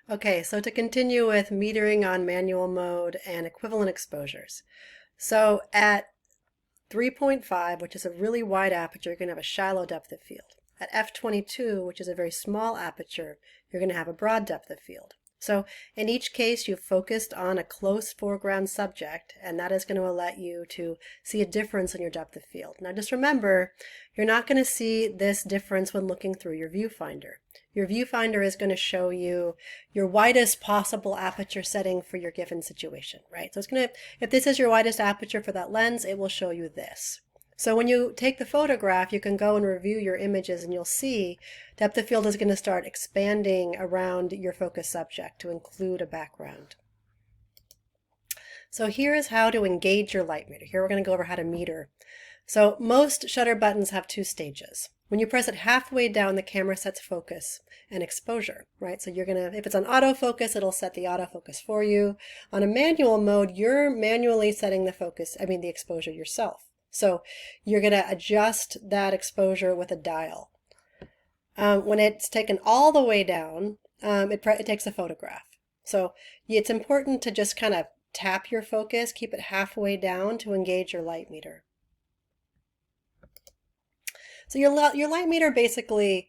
Okay, so to continue with metering on manual mode and equivalent exposures. So at 3.5, which is a really wide aperture, you're going to have a shallow depth of field. At f22, which is a very small aperture, you're going to have a broad depth of field. So in each case, you've focused on a close foreground subject, and that is going to allow you to see a difference in your depth of field. Now just remember, you're not going to see this difference when looking through your viewfinder. Your viewfinder is going to show you your widest possible aperture setting for your given situation, right? So it's going to, if this is your widest aperture for that lens, it will show you this. So when you take the photograph, you can go and review your images and you'll see depth of field is going to start expanding around your focus subject to include a background. So here is how to engage your light meter. Here we're going to go over how to meter. So most shutter buttons have two stages. When you press it halfway down, the camera sets focus and exposure, right? So you're going to, if it's on autofocus, it'll set the autofocus for you. On a manual mode, you're manually setting the focus, the exposure yourself. So you're going to adjust that exposure with a dial. When it's taken all the way down, it takes a photograph. So it's important to just kind of tap your focus, keep it halfway down to engage your light meter. So your light meter basically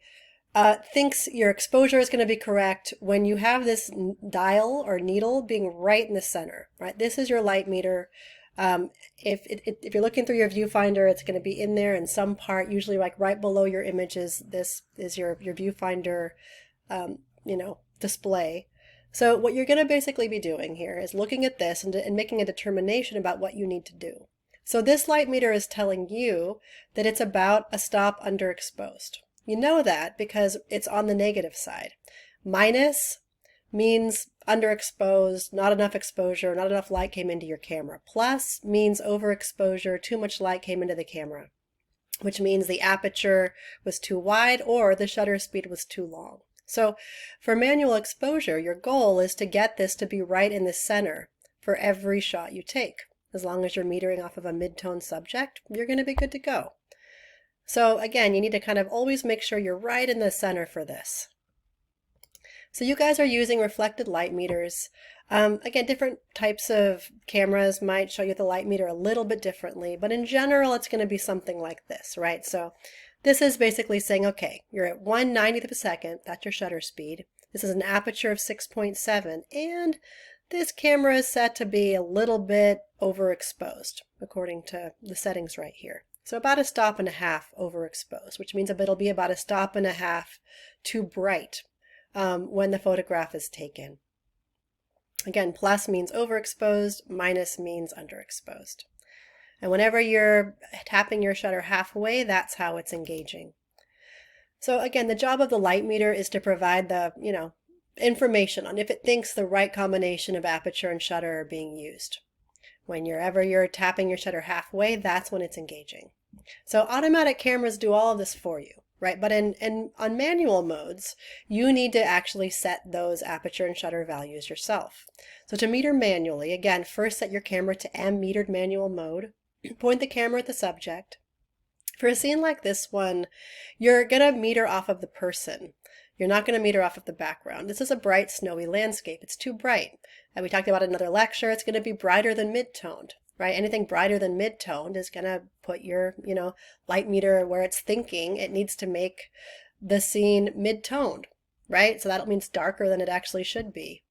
thinks your exposure is going to be correct when you have this dial or needle being right in the center, right? This is your light meter. If you're looking through your viewfinder, it's going to be in there in some part, usually like right below your images. This is your viewfinder, display. So what you're going to basically be doing here is looking at this and making a determination about what you need to do. So this light meter is telling you that it's about a stop underexposed. You know that because it's on the negative side. Minus means underexposed, not enough exposure, not enough light came into your camera. Plus means overexposure, too much light came into the camera, which means the aperture was too wide or the shutter speed was too long. So for manual exposure, your goal is to get this to be right in the center for every shot you take. As long as you're metering off of a mid-tone subject, you're going to be good to go. So again, you need to kind of always make sure you're right in the center for this. So you guys are using reflected light meters. Again, different types of cameras might show you the light meter a little bit differently, but in general, it's going to be something like this, right? So this is basically saying, okay, you're at 1/90th of a second, that's your shutter speed. This is an aperture of 6.7, and this camera is set to be a little bit overexposed, according to the settings right here. So about a stop and a half overexposed, which means it'll be about a stop and a half too bright when the photograph is taken. Again, plus means overexposed, minus means underexposed. And whenever you're tapping your shutter halfway, that's how it's engaging. So again, the job of the light meter is to provide the, information on if it thinks the right combination of aperture and shutter are being used. Whenever you're tapping your shutter halfway, that's when it's engaging. So automatic cameras do all of this for you, right? But on manual modes, you need to actually set those aperture and shutter values yourself. So to meter manually, again, first set your camera to M-metered manual mode. Point the camera at the subject. For a scene like this one, you're going to meter off of the person. You're not going to meter off of the background. This is a bright, snowy landscape. It's too bright. And we talked about in another lecture, it's going to be brighter than mid-toned, right? Anything brighter than mid-toned is going to put your, light meter where it's thinking it needs to make the scene mid-toned, right? So that means darker than it actually should be.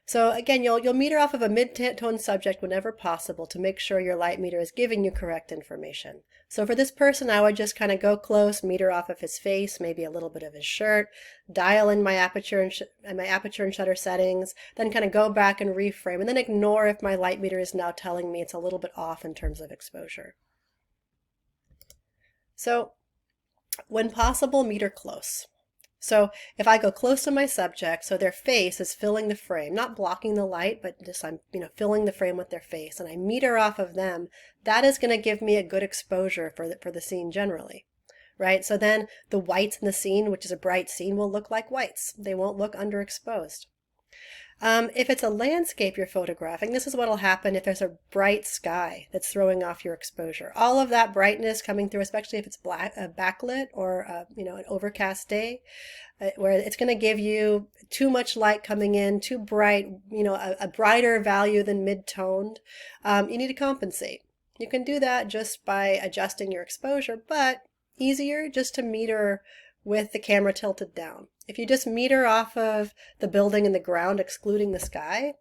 So again, you'll meter off of a mid-tone subject whenever possible to make sure your light meter is giving you correct information. So for this person, I would just kind of go close, meter off of his face, maybe a little bit of his shirt, dial in my aperture and shutter settings, then kind of go back and reframe, and then ignore if my light meter is now telling me it's a little bit off in terms of exposure. So when possible, meter close. So if I go close to my subject, so their face is filling the frame, not blocking the light, but just I'm filling the frame with their face, and I meter off of them, that is going to give me a good exposure for the scene generally, right? So then the whites in the scene, which is a bright scene, will look like whites. They won't look underexposed. If it's a landscape you're photographing, this is what will happen if there's a bright sky that's throwing off your exposure. All of that brightness coming through, especially if it's backlit or an overcast day, where it's going to give you too much light coming in, too bright, a brighter value than mid-toned, you need to compensate. You can do that just by adjusting your exposure, but easier just to meter with the camera tilted down. If you just meter off of the building and the ground, excluding the sky,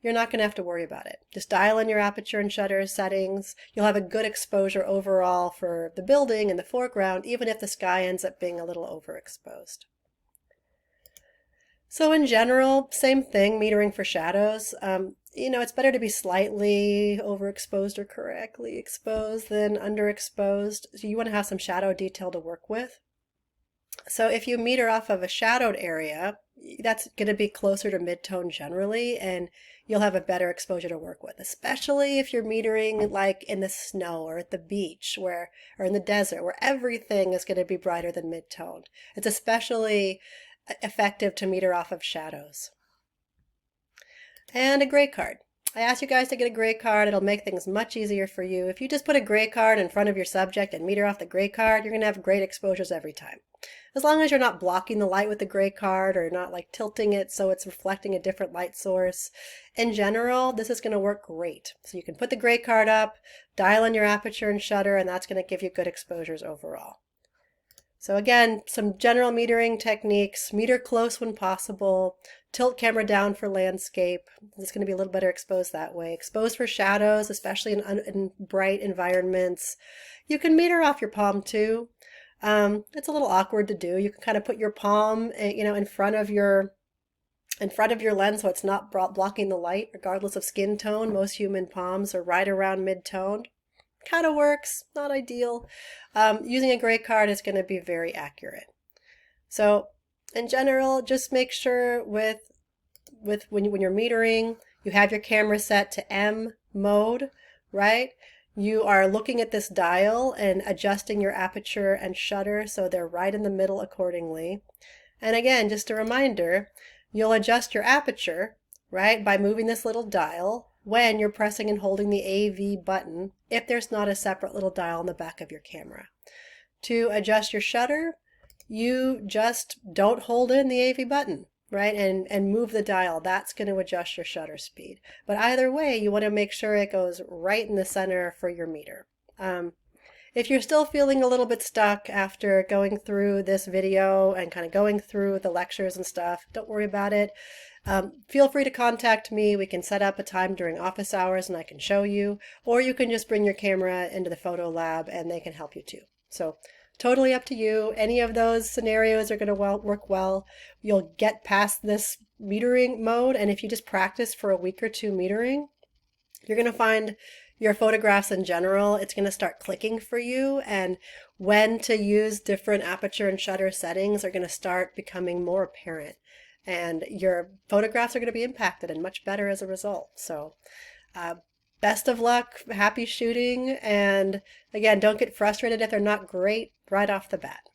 you're not going to have to worry about it. Just dial in your aperture and shutter settings. You'll have a good exposure overall for the building and the foreground, even if the sky ends up being a little overexposed. So in general, same thing, metering for shadows. It's better to be slightly overexposed or correctly exposed than underexposed. So you want to have some shadow detail to work with. So if you meter off of a shadowed area, that's going to be closer to mid-tone generally, and you'll have a better exposure to work with, especially if you're metering like in the snow or at the beach or in the desert, where everything is going to be brighter than mid-toned. It's especially effective to meter off of shadows. And a gray card. I asked you guys to get a gray card. It'll make things much easier for you. If you just put a gray card in front of your subject and meter off the gray card, you're going to have great exposures every time. As long as you're not blocking the light with the gray card or not like tilting it so it's reflecting a different light source. In general, this is going to work great. So you can put the gray card up, dial in your aperture and shutter, and that's going to give you good exposures overall. So again, some general metering techniques: meter close when possible, tilt camera down for landscape. It's going to be a little better exposed that way. Expose for shadows, especially in bright environments. You can meter off your palm too. It's a little awkward to do. You can kind of put your palm, in front of your lens so it's not blocking the light, regardless of skin tone. Most human palms are right around mid-toned. Kind of works, not ideal. Using a gray card is going to be very accurate. So in general, just make sure when you're metering, you have your camera set to M mode, right? You are looking at this dial and adjusting your aperture and shutter so they're right in the middle accordingly. And again, just a reminder, you'll adjust your aperture, right, by moving this little dial when you're pressing and holding the AV button, if there's not a separate little dial on the back of your camera. To adjust your shutter, you just don't hold in the AV button, right, and move the dial. That's going to adjust your shutter speed. But either way, you want to make sure it goes right in the center for your meter. If you're still feeling a little bit stuck after going through this video and kind of going through the lectures and stuff, don't worry about it. Feel free to contact me. We can set up a time during office hours and I can show you, or you can just bring your camera into the photo lab and they can help you too. So totally up to you. Any of those scenarios are going to work well. You'll get past this metering mode, and if you just practice for a week or two metering, you're going to find your photographs in general, it's going to start clicking for you, and when to use different aperture and shutter settings are going to start becoming more apparent, and your photographs are going to be impacted and much better as a result. So best of luck, happy shooting, and again, don't get frustrated if they're not great right off the bat.